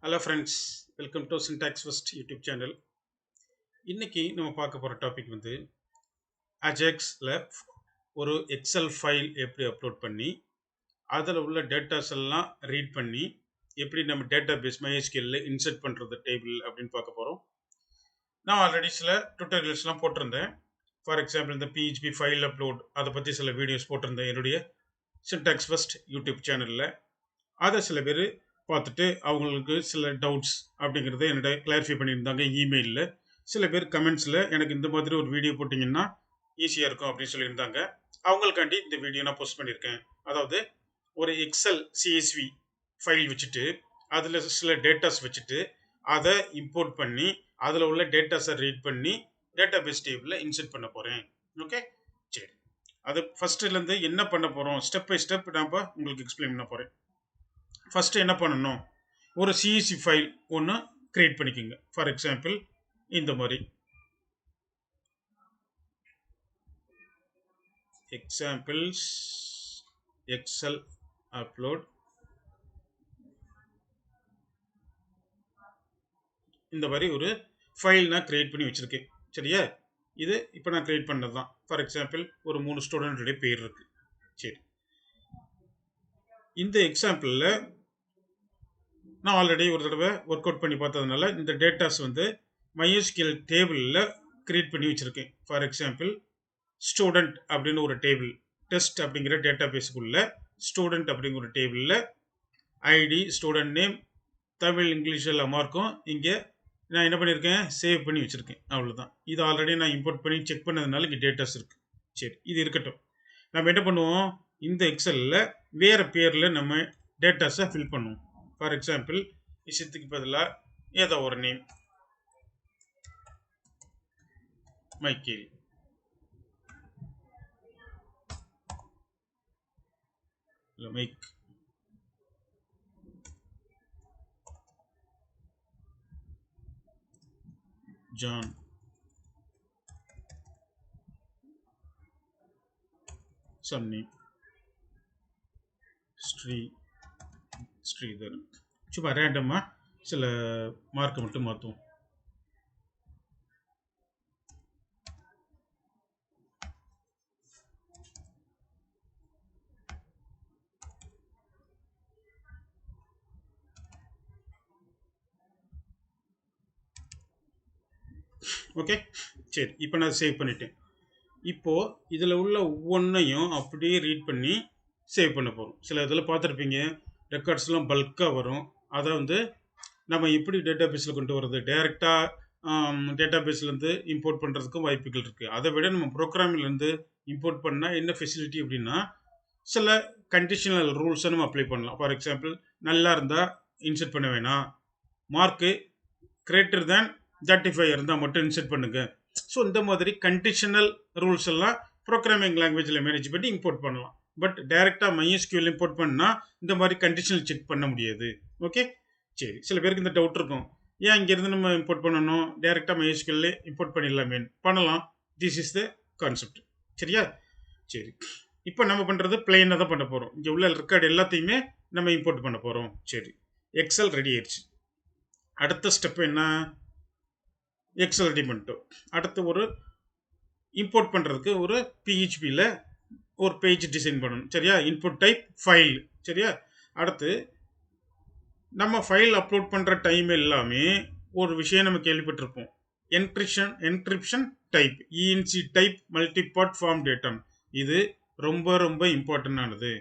Hello friends, welcome to Syntax First YouTube channel. இன்னைக்கு நம்ம பார்க்க போற டாபிக் வந்து அஜாக்ஸ்ல ஒரு எக்ஸல் ஃபைல் எப்படி அப்லோட் பண்ணி அதில் உள்ள டேட்டாஸ் எல்லாம் ரீட் பண்ணி எப்படி நம்ம டேட்டா பேஸ் MySQL இன்சர்ட் பண்ணுறது டேபிள் அப்படின்னு பார்க்க போகிறோம். நான் ஆல்ரெடி சில டுட்டோரியல்ஸ்லாம் போட்டிருந்தேன். ஃபார் எக்ஸாம்பிள் இந்த PHP ஃபைல் அப்லோட் அதை பற்றி சில வீடியோஸ் போட்டிருந்தேன் என்னுடைய Syntax First யூடியூப் சேனலில். அதை சில பேர் பார்த்துட்டு அவங்களுக்கு சில டவுட்ஸ் அப்படிங்கிறத என்னோட கிளாரிஃபை பண்ணியிருந்தாங்க இமெயிலில். சில பேர் கமெண்ட்ஸில் எனக்கு இந்த மாதிரி ஒரு வீடியோ போட்டிங்கன்னா ஈஸியாக இருக்கும் அப்படின்னு சொல்லியிருந்தாங்க. அவங்களுக்காண்டி இந்த வீடியோ நான் போஸ்ட் பண்ணியிருக்கேன். அதாவது ஒரு எக்ஸல் CSV ஃபைல் வச்சுட்டு அதில் சில டேட்டாஸ் வச்சுட்டு அதை இம்போர்ட் பண்ணி அதில் உள்ள டேட்டாஸை ரீட் பண்ணி டேட்டா பேஸ் டேபிளில் இன்சர்ட் பண்ண போகிறேன். ஓகே, சரி. அது ஃபஸ்ட்டுலேருந்து என்ன பண்ண போகிறோம், ஸ்டெப் பை ஸ்டெப் நான் இப்போ உங்களுக்கு எக்ஸ்பிளைன் பண்ண போகிறேன். ஃபஸ்ட்டு என்ன பண்ணணும், ஒரு CSV ஃபைல் ஒன்று க்ரியேட் பண்ணிக்கோங்க. ஃபார் எக்ஸாம்பிள் இந்த மாதிரி எக்ஸாம்பிள்ஸ் எக்ஸல் அப்லோட் இந்த மாதிரி ஒரு ஃபைல் நான் க்ரியேட் பண்ணி வச்சுருக்கேன். சரியா, இது இப்போ நான் க்ரியேட் பண்ணது தான். ஃபார் எக்ஸாம்பிள் ஒரு 3 ஸ்டூடெண்ட்டுடைய பேர் இருக்கு. சரி, இந்த எக்ஸாம்பிளில் நான் ஆல்ரெடி ஒரு தடவை ஒர்க் அவுட் பண்ணி பார்த்ததுனால இந்த டேட்டாஸ் வந்து MySQL டேபிளில் க்ரியேட் பண்ணி வச்சுருக்கேன். ஃபார் எக்ஸாம்பிள் ஸ்டூடெண்ட் அப்படின்னு ஒரு டேபிள், டெஸ்ட் அப்படிங்கிற டேட்டா பேஸுக்குள்ள ஸ்டூடெண்ட் அப்படிங்கிற ஒரு டேபிளில் ID, student name, Tamil English எல்லாமா இருக்கும். இங்கே நான் என்ன பண்ணியிருக்கேன், சேவ் பண்ணி வச்சுருக்கேன். அவ்வளோதான். இது ஆல்ரெடி நான் இம்போர்ட் பண்ணி செக் பண்ணதுனால இங்கே டேட்டாஸ் இருக்குது. சரி, இது இருக்கட்டும். நம்ம என்ன பண்ணுவோம், இந்த எக்ஸலில் வேறு பேரில் நம்ம டேட்டாஸை ஃபில் பண்ணுவோம். ஃபார் எக்ஸாம்பிள் விஷயத்துக்கு பதிலாக ஏதோ ஒரு name, Michael. Mike John some name Sridhar. சும்மா ரேண்டமாக சில மார்க்கை மட்டும் மாற்றுவோம். ஓகே, சரி. இப்போ நான் சேவ் பண்ணிட்டேன். இப்போது இதில் உள்ள ஒவ்வொன்றையும் அப்படியே ரீட் பண்ணி சேவ் பண்ண போகிறோம். சில இதில் பார்த்துருப்பீங்க, ரெக்கார்ட்ஸ்லாம் பல்காக வரும். அதை வந்து நம்ம எப்படி டேட்டா பேஸில் கொண்டு வர்றது, டைரெக்டாக டேட்டா பேஸ்லேருந்து இம்போர்ட் பண்ணுறதுக்கும் வாய்ப்புகள் இருக்குது. அதை விட நம்ம ப்ரோக்ராமிலேருந்து இம்போர்ட் பண்ணால் என்ன ஃபெசிலிட்டி அப்படின்னா, சில கண்டிஷனல் ரூல்ஸை நம்ம அப்ளை பண்ணலாம். ஃபார் எக்ஸாம்பிள் நல்லா இருந்தால் இன்சர்ட் பண்ண வேணாம், மார்க்கு கிரேட்டர் தேன் 35 இருந்தால் மட்டும் இன்சர்ட் பண்ணுங்க. ஸோ இந்த மாதிரி கண்டிஷனல் ரூல்ஸ் எல்லாம் ப்ரோக்ராமிங் லாங்குவேஜில் மேனேஜ் பண்ணி இம்போர்ட் பண்ணலாம். பட் டைரெக்டாக MySQL இம்போர்ட் பண்ணால் இந்த மாதிரி கண்டிஷனல் செக் பண்ண முடியாது. ஓகே, சரி. சில பேருக்கு இந்த டவுட் இருக்கும், ஏன் இங்கேருந்து நம்ம இம்போர்ட் பண்ணணும், டைரெக்டாக MySQL இம்போர்ட் பண்ணிடலாமே. பண்ணலாம். This is the concept. சரியா, சரி. இப்போ நம்ம பண்ணுறது பிளெயினாக தான் பண்ண போகிறோம். இங்கே உள்ள ரெக்கார்டு எல்லாத்தையுமே நம்ம இம்போர்ட் பண்ண போகிறோம். சரி, எக்ஸல் ரெடி ஆயிடுச்சு. அடுத்த ஸ்டெப் என்ன, எக்ஸல் ரெடி பண்ணிட்டோம். அடுத்து ஒரு இம்போர்ட் பண்ணுறதுக்கு ஒரு PHPயில் ஒரு பேஜ் டிசைன் பண்ணணும். சரியா, இன்புட் டைப் ஃபைல். சரியா, அடுத்து நம்ம ஃபைல் அப்லோட் பண்ணுற டைம் எல்லாமே ஒரு விஷயம் நம்ம கேள்விப்பட்டிருப்போம், encryption type, ENC type multipart form data. இது ரொம்ப ரொம்ப இம்பார்ட்டண்டானது.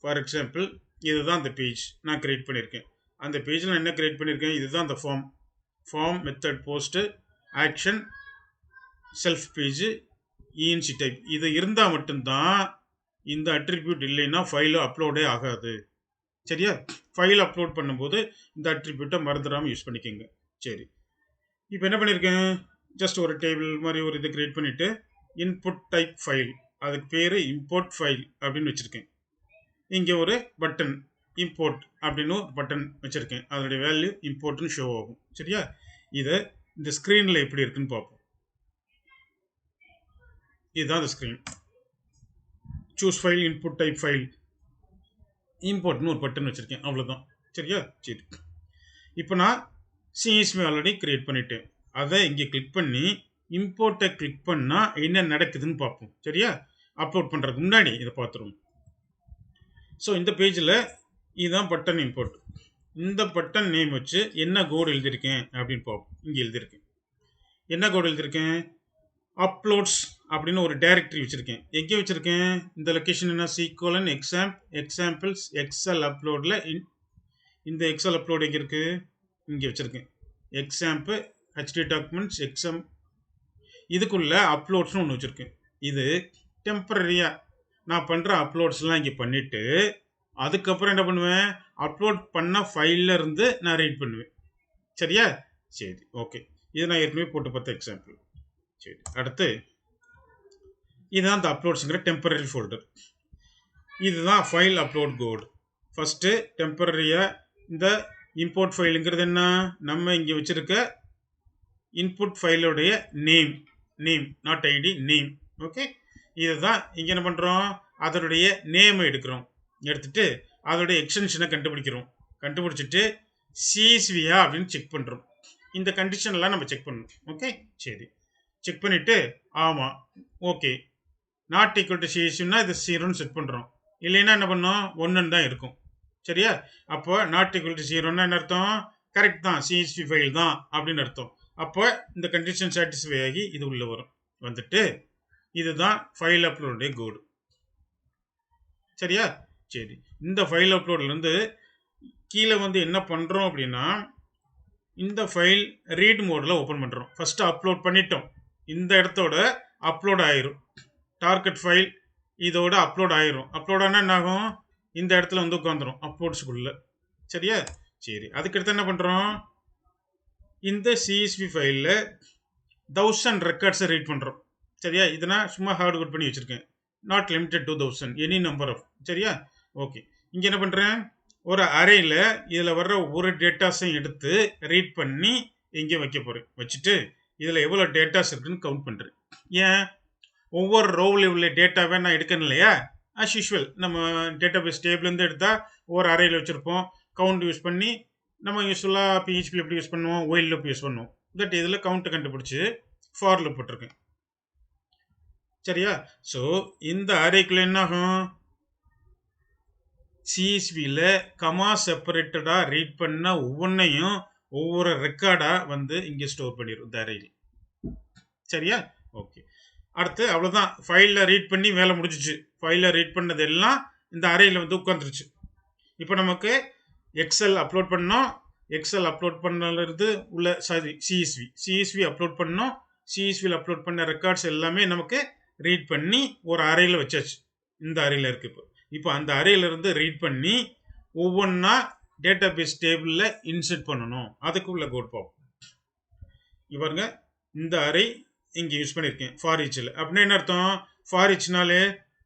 ஃபார் எக்ஸாம்பிள் இதுதான் அந்த பேஜ் நான் கிரியேட் பண்ணியிருக்கேன். அந்த பேஜில் நான் என்ன கிரியேட் பண்ணியிருக்கேன், இதுதான் அந்த form method, post, action, self page, ENC type. இது இருந்தால் மட்டும்தான், இந்த அட்ரிபியூட் இல்லைன்னா ஃபைல் அப்லோடே ஆகாது. சரியா, ஃபைல் அப்லோட் பண்ணும்போது இந்த அட்ரிபியூட்டை மறந்துடாமல் யூஸ் பண்ணிக்கோங்க. சரி, இப்போ என்ன பண்ணியிருக்கேன், ஜஸ்ட் ஒரு டேபிள் மாதிரி ஒரு இதை கிரியேட் பண்ணிவிட்டு இன்புட் டைப் ஃபைல், அதுக்கு பேர் இம்போர்ட் ஃபைல் அப்படின்னு வச்சுருக்கேன். இங்கே ஒரு பட்டன் இம்போர்ட் அப்படின்னு ஒரு பட்டன் வச்சுருக்கேன். அதனுடைய வேல்யூ இம்போர்ட்னு ஷோ ஆகும். சரியா, இதை இந்த ஸ்க்ரீனில் எப்படி இருக்குன்னு பார்ப்போம். இதுதான் அந்த screen. Choose file, input type file, இம்போர்ட்னு ஒரு பட்டன் வச்சுருக்கேன். அவ்வளோதான். சரியா, சரி. இப்போ நான் சிஎஸ்வி ஆல்ரெடி கிரியேட் பண்ணிட்டேன். அதை இங்கே கிளிக் பண்ணி இம்போர்ட்டை கிளிக் பண்ணால் என்ன நடக்குதுன்னு பார்ப்போம். சரியா? அப்லோட் பண்ணுறதுக்கு முன்னாடி இதை பார்த்துருவோம். ஸோ இந்த பேஜில் இதுதான் பட்டன் இம்போர்ட். இந்த பட்டன் நேம் வச்சு என்ன கோடு எழுதியிருக்கேன் அப்படின்னு பார்ப்போம். இங்கே எழுதியிருக்கேன். என்ன கோடு எழுதியிருக்கேன்? அப்லோட்ஸ் அப்படின்னு ஒரு டைரக்டரி வச்சுருக்கேன். எங்கே வச்சுருக்கேன்? இந்த லொக்கேஷன் என்ன? C:, எக்ஸாம்பிள்ஸ் எக்ஸல் அப்லோடில் இந்த எக்ஸல் அப்லோட் எங்கே இருக்குது? இங்கே வச்சுருக்கேன். எக்ஸாம்பிள் HD டாக்குமெண்ட்ஸ் எக்ஸாம் இதுக்குள்ள அப்லோட்ஸ்னு ஒன்று வச்சுருக்கேன். இது டெம்பரரியாக நான் பண்ணுற அப்லோட்ஸ்லாம் இங்கே பண்ணிவிட்டு அதுக்கப்புறம் என்ன பண்ணுவேன்? அப்லோட் பண்ண ஃபைலில் இருந்து நான் ரீட் பண்ணுவேன். சரியா? சரி, ஓகே. இது நான் ஏற்கனவே போட்டு பார்த்த எக்ஸாம்பிள். சரி, அடுத்து இதுதான் இந்த அப்லோட்ஸுங்கிற டெம்பரரி ஃபோல்டர். இதுதான் ஃபைல் அப்லோட் கோடு. ஃபஸ்ட்டு டெம்பரரியாக இந்த இம்போர்ட் ஃபைலுங்கிறது என்ன? நம்ம இங்கே வச்சுருக்க இன்புட் ஃபைலோடைய name not ID, name. Okay, இதுதான் இங்கே என்ன பண்ணுறோம்? அதனுடைய நேமை எடுத்துட்டு அதோடைய எக்ஸ்டென்ஷனை கண்டுபிடிச்சிட்டு சிஎஸ்வியா அப்படின்னு செக் பண்ணுறோம். இந்த கண்டிஷன்லாம் நம்ம செக் பண்ணணும். ஓகே, சரி, செக் பண்ணிவிட்டு ஆமாம், ஓகே, நாட் ஈக்குவல் டு சிஎஸ்வின்னா இது 0ன்னு செட் பண்ணுறோம். இல்லைன்னா என்ன பண்ணோம்? 1ன்னு தான் இருக்கும். சரியா? அப்போ நாட் ஈக்குவல் டு 0ன்னா என்ன அர்த்தம்? கரெக்ட் தான், சிஎஸ்வி ஃபைல் தான் அப்படின்னு அர்த்தம். அப்போ இந்த கண்டிஷன் சாட்டிஸ்ஃபை ஆகி இது உள்ளே வந்துட்டு இதுதான் ஃபைல் அப்லோடைய கோடு. சரியா? சரி, இந்த ஃபைல் அப்லோட்லேருந்து கீழே என்ன பண்ணுறோம் அப்படின்னா இந்த ஃபைல் ரீட் மோடில் ஓப்பன் பண்ணுறோம். ஃபஸ்ட்டு அப்லோட் பண்ணிட்டோம். இந்த இடத்தோட அப்லோட் ஆயிரும். டார்கெட் ஃபைல் இதோட அப்லோட் ஆயிரும். அப்லோட் ஆனால் என்ன ஆகும்? இந்த இடத்துல உட்காந்துரும் அப்லோட்ஸுக்குள்ள. சரியா? சரி, அதுக்கடுத்து என்ன பண்ணுறோம்? இந்த சிஎஸ்வி ஃபைலில் 1000 ரெக்கார்ட்ஸை ரீட் பண்ணுறோம். சரியா? இதை நான் சும்மா ஹார்ட் கோட் பண்ணி வச்சுருக்கேன். Not limited to 1000, any number of. சரியா? ஓகே, இங்கே என்ன பண்ணுறேன்? ஒரு அரேயில் இதில் வர்ற ஒரு டேட்டாஸையும் எடுத்து ரீட் பண்ணி இங்கே வைக்க போகிறேன். வச்சுட்டு இதில் எவ்வளோ டேட்டாஸ் இருக்குன்னு கவுண்ட் பண்ணுறேன். ஏன்? ஒவ்வொரு ரோவில் உள்ள டேட்டாவை நான் எடுக்கணும் இல்லையா? ஆஸ் யூஷுவல் நம்ம டேட்டாபேஸ் டேபிள்லேருந்து எடுத்தால் ஒவ்வொரு அரேயில் வச்சுருப்போம். கவுண்ட் யூஸ் பண்ணி நம்ம யூஸ்ஃபுல்லாக PHP எப்படி யூஸ் பண்ணுவோம்? ஒயில் லூப் யூஸ் பண்ணுவோம். பட் இதில் கவுண்ட்டை கண்டுபிடிச்சி ஃபார் லூப் போட்டிருக்கேன். சரியா? ஸோ இந்த அரேக்குள்ள என்ன ஆகும்? சிஎஸ்வியில் கமா செப்பரேட்டடாக ரீட் பண்ண ஒவ்வொன்றையும் ஒவ்வொரு ரெக்கார்டாக இங்கே ஸ்டோர் பண்ணிடும் இந்த அரேயில். சரியா? ஓகே, அடுத்து அவ்வளோதான். ஃபைலில் ரீட் பண்ணி வேலை முடிஞ்சிச்சு. ஃபைலில் ரீட் பண்ணது எல்லாம் இந்த அரேயில் உட்காந்துருச்சு. இப்போ நமக்கு எக்ஸல் அப்லோட் பண்ணோம். எக்ஸல் அப்லோட் பண்ணது உள்ள சிஎஸ்வி அப்லோட் பண்ணோம். சிஎஸ்வியில் அப்லோட் பண்ண ரெக்கார்ட்ஸ் எல்லாமே நமக்கு ரீட் பண்ணி ஒரு அரேயில் வச்சாச்சு. இந்த அரேயில் இருக்குது. இப்போ அந்த அரேயிலிருந்து ரீட் பண்ணி ஒவ்வொன்றா டேட்டாபேஸ் டேபிளில் இன்சர்ட் பண்ணணும். அதுக்குள்ள கோட் பார்ப்போம். இவருங்க இந்த அரே இங்கே யூஸ் பண்ணியிருக்கேன் ஃபார் ஈச்சில். அப்படின்னா என்ன அர்த்தம்? ஃபார் ஈச்னாலே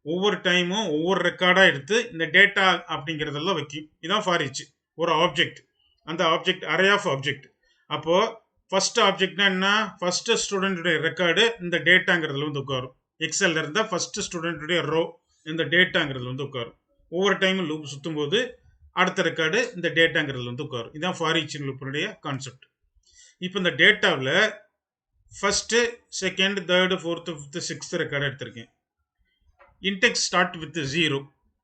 ஒவ்வொரு டைமும் ஒவ்வொரு ரெக்கார்டாக எடுத்து இந்த டேட்டா அப்படிங்கிறதெல்லாம் வைக்கும். இதுதான் ஃபார் ஈச். ஒரு ஆப்ஜெக்ட், அந்த ஆப்ஜெக்ட் அரே ஆஃப் ஆப்ஜெக்ட். அப்போது ஃபர்ஸ்ட் ஆப்ஜெக்ட்னா என்ன? ஃபர்ஸ்ட் ஸ்டூடெண்ட்டுடைய ரெக்கார்டு இந்த டேட்டாங்கிறதுல உட்காரும். எக்ஸலில் இருந்தால் ஃபர்ஸ்ட் ஸ்டூடெண்ட்டுடைய ரோ இந்த டேட்டாங்கிறதுல உட்காரும். ஒவ்வொரு டைமும் லூப் சுற்றும் போது அடுத்த ரெக்கார்டு இந்த டேட்டாங்கிறதுல உட்காரும். இதுதான் ஃபார் ஈச் லூப்பினுடைய கான்செப்ட். இப்போ இந்த டேட்டாவில் first, second, third, fourth, fifth, sixth record எடுத்திருக்கேன். Index start with 0.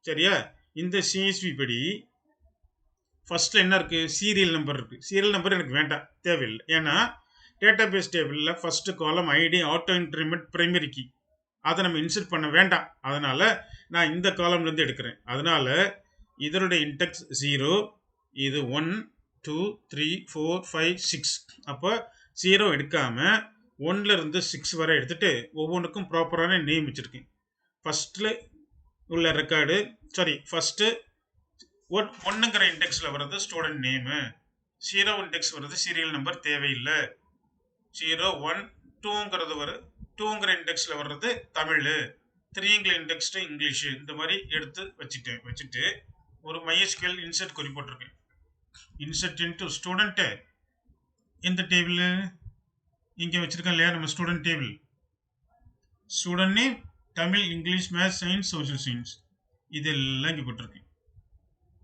சரியா? இந்த சிஎஸ்வி படி ஃபர்ஸ்ட்ல என்ன இருக்குது? சீரியல் நம்பர் இருக்குது. சீரியல் நம்பர் எனக்கு வேண்டாம், தேவையில்லை. ஏன்னா டேட்டாபேஸ் டேபிளில் first column ID auto increment primary key, அதை நம்ம இன்சர்ட் பண்ண வேண்டாம். அதனால் நான் இந்த காலம்லேருந்து எடுக்கிறேன். அதனால் இதனுடைய இன்டெக்ஸ் 0, இது 1, 2, 3, 4, 5, 6. அப்போ 0 எடுக்காமல் 1லேருந்து 6 வரை எடுத்துகிட்டு ஒவ்வொன்றுக்கும் ப்ராப்பரான நேம் வச்சுருக்கேன். ஃபஸ்ட்டில் உள்ள ரெக்கார்டு ஃபஸ்ட்டு 1ங்கிற இண்டெக்ஸில் வர்றது ஸ்டூடெண்ட் நேமு, 0 இண்டெக்ஸ் வர்றது சீரியல் நம்பர் தேவையில்லை, 0, 1, 2ங்கிற இண்டெக்ஸில் வர்றது தமிழ், 3ங்கிற இண்டெக்ஸ்டு இங்கிலீஷு. இந்த மாதிரி எடுத்து வச்சுட்டு ஒரு MySQL இன்சர்ட் கொரி போட்டிருக்கேன். இன்சர்ட் இன்ட்டு ஸ்டூடெண்ட்டு எந்த டேபிள் இங்கே வச்சுருக்கேன் இல்லையா? நம்ம student table, student name, Tamil, English, maths, science, social science, இதெல்லாம் இங்கே போட்டிருக்கேன்.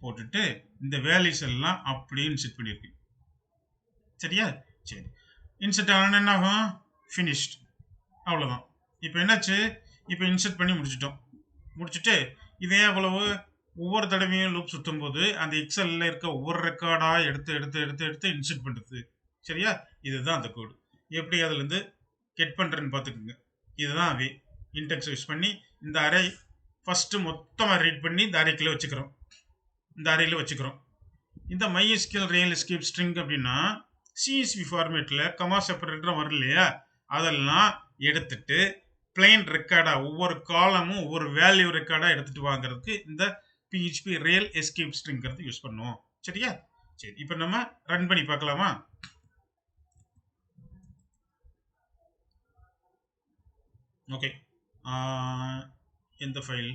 போட்டுட்டு இந்த வேல்யூஸ் எல்லாம் அப்படியே செட் பண்ணியிருக்கேன். சரியா? சரி. இன்சர்ட் ஆன என்ன ஆகும்? ஃபினிஷ்ட். அவ்வளோதான். இப்போ என்னாச்சு? இப்போ இன்சர்ட் பண்ணி முடிச்சிட்டோம். முடிச்சுட்டு இதே அவ்வளவு ஒவ்வொரு தடவையும் லூப் சுற்றும் போது அந்த எக்ஸல்ல இருக்க ஒவ்வொரு ரெக்கார்டா எடுத்து எடுத்து எடுத்து எடுத்து இன்சர்ட் பண்ணுறது. சரியா? இதுதான் அந்த கோடு. எப்படி அதுலேருந்து கெட் பண்ணுறேன்னு பார்த்துக்குங்க. இதுதான் வே. இன்டெக்ஸ் யூஸ் பண்ணி இந்த அரே ஃபர்ஸ்ட் மொத்தமாக ரீட் பண்ணி இந்த அரேக்குள்ள வச்சுக்கிறோம். இந்த அரேல வச்சுக்கிறோம். இந்த MySQL ரியல் எஸ்கேப் ஸ்ட்ரிங் அப்படின்னா சிஎஸ்வி ஃபார்மேட்டில் கமா செப்பரேட்டர் வரும் இல்லையா, அதெல்லாம் எடுத்துட்டு பிளைன் ரெக்கார்டா ஒவ்வொரு காலமும் ஒவ்வொரு வேல்யூ ரெக்கார்டா எடுத்துட்டு வாங்குறதுக்கு இந்த PHP ரியல் எஸ்கேப் ஸ்ட்ரிங்கிறது யூஸ் பண்ணுவோம். சரியா? சரி, இப்போ நம்ம ரன் பண்ணி பார்க்கலாமா? ஓகே, எந்த ஃபைல்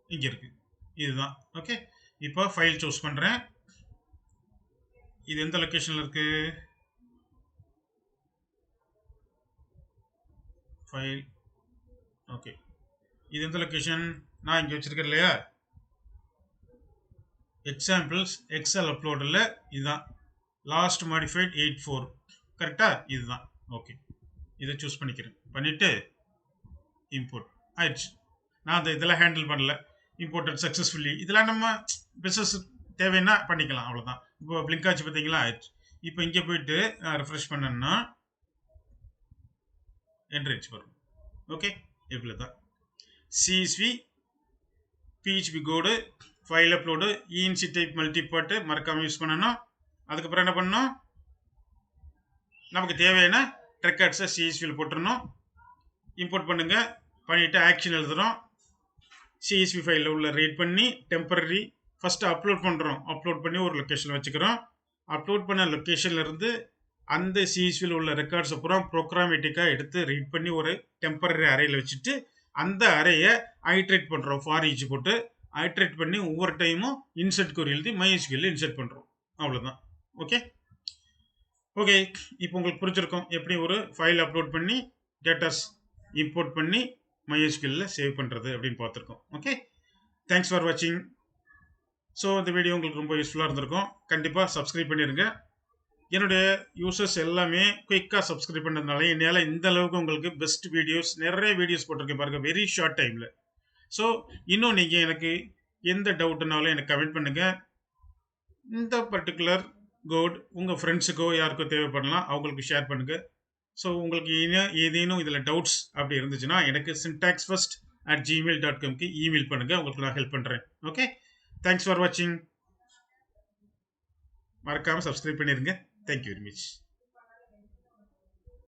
இங்கே இருக்கு, இதுதான். ஓகே, இப்போ ஃபைல் சூஸ் பண்ணுறேன். இது எந்த லொக்கேஷனில் இருக்கு? ஃபைல். ஓகே, இது எந்த லொக்கேஷன்? நான் இங்கே வச்சிருக்கேன் இல்லையா, எக்ஸாம்பிள்ஸ் எக்ஸல் அப்லோடில் இதுதான். Last modified 84. கரெக்டா? இதுதான். ஓகே, இதை சூஸ் பண்ணிக்கிறேன். பண்ணிவிட்டு இம்போர்ட் ஆயிடுச்சு. நான் அந்த இதெல்லாம் ஹேண்டில் பண்ணல. Imported successfully. இதெல்லாம் நம்ம பிஸ்னஸ் தேவைன்னா பண்ணிக்கலாம், அவ்வளோதான். இப்போ பிளிங்க் ஆச்சு பார்த்தீங்களா? ஆயிடுச்சு. இப்போ இங்கே போயிட்டு ரெஃப்ரெஷ் பண்ணேன்னா என்ட்ரிச்சு வரும். ஓகே, இவ்வளோ தான். சிஎஸ்வி PHP கோடு ஃபைல் அப்லோடு ENC டைப் மல்டிபார்ட்டு மறக்காமல் யூஸ் பண்ணணும். அதுக்கப்புறம் என்ன பண்ணணும்? நமக்கு தேவையான ரெக்கார்ட்ஸை சிஎஸ்வியில் போட்டுடணும். இம்போர்ட் பண்ணுங்க. பண்ணிவிட்டு ஆக்ஷன் எழுதுகிறோம். சிஎஸ்வி ஃபைலில் உள்ள ரீட் பண்ணி டெம்பரரி ஃபஸ்ட்டு அப்லோட் பண்ணுறோம். அப்லோட் பண்ணி ஒரு லொக்கேஷனில் வச்சுக்கிறோம். அப்லோட் பண்ண லொக்கேஷன்லேருந்து அந்த சிஎஸ்வியில் உள்ள ரெக்கார்ட்ஸை பூரா ப்ரோக்ராமேட்டிக்காக எடுத்து ரீட் பண்ணி ஒரு டெம்பரரி அறையில் வச்சுட்டு அந்த அறையை ஐட்ரேட் பண்ணுறோம். ஃபார் ஈச் போட்டு ஐட்ரேட் பண்ணி ஒவ்வொரு டைமும் இன்சர்ட் குறி எழுதி MySQL இன்சர்ட் பண்ணுறோம். அவ்வளோதான். ஓகே ஓகே, இப்போ உங்களுக்கு புரிஞ்சிருக்கும் எப்படி ஒரு ஃபைல் அப்லோட் பண்ணி டேட்டாஸ் இம்போர்ட் பண்ணி MySQL சேவ் பண்ணுறது அப்படின்னு பார்த்துருக்கோம். ஓகே, தேங்க்ஸ் ஃபார் வாட்சிங். ஸோ இந்த வீடியோ உங்களுக்கு ரொம்ப யூஸ்ஃபுல்லாக இருந்திருக்கும். கண்டிப்பாக சப்ஸ்கிரைப் பண்ணிடுங்க. என்னுடைய யூசர்ஸ் எல்லாமே குயிக்காக சப்ஸ்கிரைப் பண்ணதுனால என்னால் இந்த அளவுக்கு உங்களுக்கு பெஸ்ட் வீடியோஸ் நிறைய வீடியோஸ் போட்டிருக்கேன் பாருங்கள், வெரி ஷார்ட் டைமில். ஸோ இன்னும் நீங்கள் எனக்கு எந்த டவுட்டுனாலும் எனக்கு கமெண்ட் பண்ணுங்கள். இந்த பர்டிகுலர் கோட் உங்கள் ஃப்ரெண்ட்ஸுக்கோ யாருக்கோ தேவைப்படலாம், அவங்களுக்கு ஷேர் பண்ணுங்கள். ஸோ உங்களுக்கு ஏதேனும் இதில் டவுட்ஸ் அப்படி இருந்துச்சுன்னா எனக்கு syntaxfirst@gmail.com இமெயில் பண்ணுங்கள், உங்களுக்கு நான் ஹெல்ப் பண்ணுறேன். ஓகே, தேங்க்ஸ் ஃபார் வாட்சிங். மறக்காமல் சப்ஸ்கிரைப் பண்ணிடுங்க. Thank you very much.